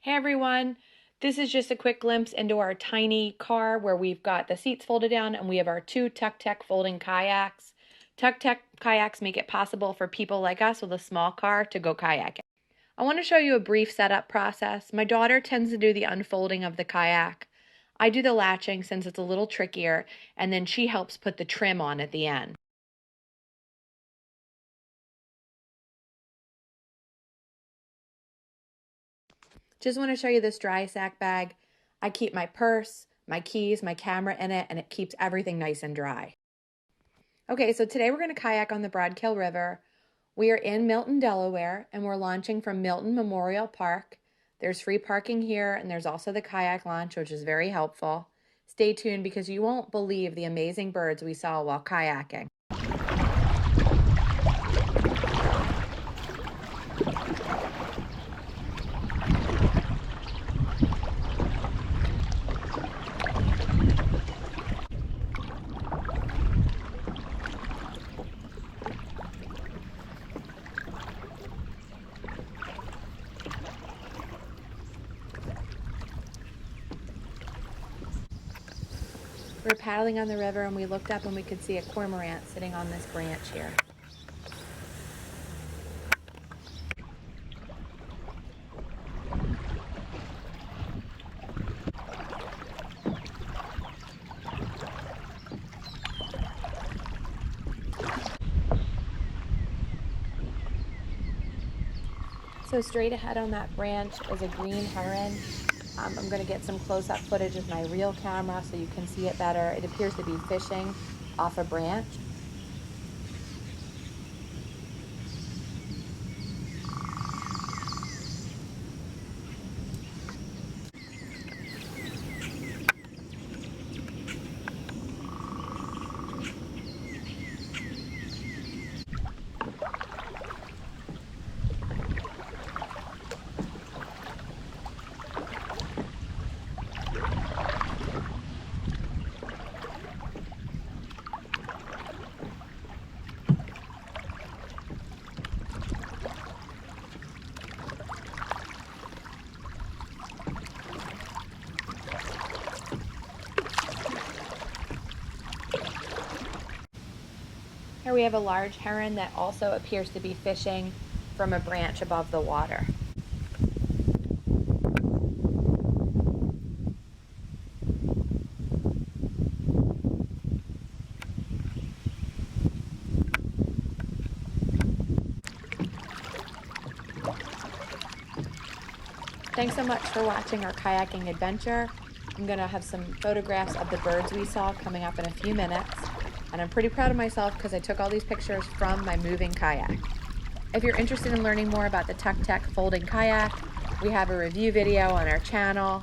Hey everyone, this is just a quick glimpse into our tiny car where we've got the seats folded down and we have our two Tucktec folding kayaks. Tucktec kayaks make it possible for people like us with a small car to go kayaking. I want to show you a brief setup process. My daughter tends to do the unfolding of the kayak. I do the latching since it's a little trickier, and then she helps put the trim on at the end. Just want to show you this dry sack bag. I keep my purse, my keys, my camera in it, and it keeps everything nice and dry. Okay, so today we're going to kayak on the Broadkill River. We are in Milton, Delaware, and we're launching from Milton Memorial Park. There's free parking here, and there's also the kayak launch, which is very helpful. Stay tuned because you won't believe the amazing birds we saw while kayaking. We were paddling on the river and we looked up and we could see a cormorant sitting on this branch here. So straight ahead on that branch is a green heron. I'm going to get some close-up footage with my real camera so you can see it better. It appears to be fishing off a branch. Here we have a large heron that also appears to be fishing from a branch above the water. Thanks so much for watching our kayaking adventure. I'm going to have some photographs of the birds we saw coming up in a few minutes. And I'm pretty proud of myself because I took all these pictures from my moving kayak. If you're interested in learning more about the Tucktec folding kayak, we have a review video on our channel.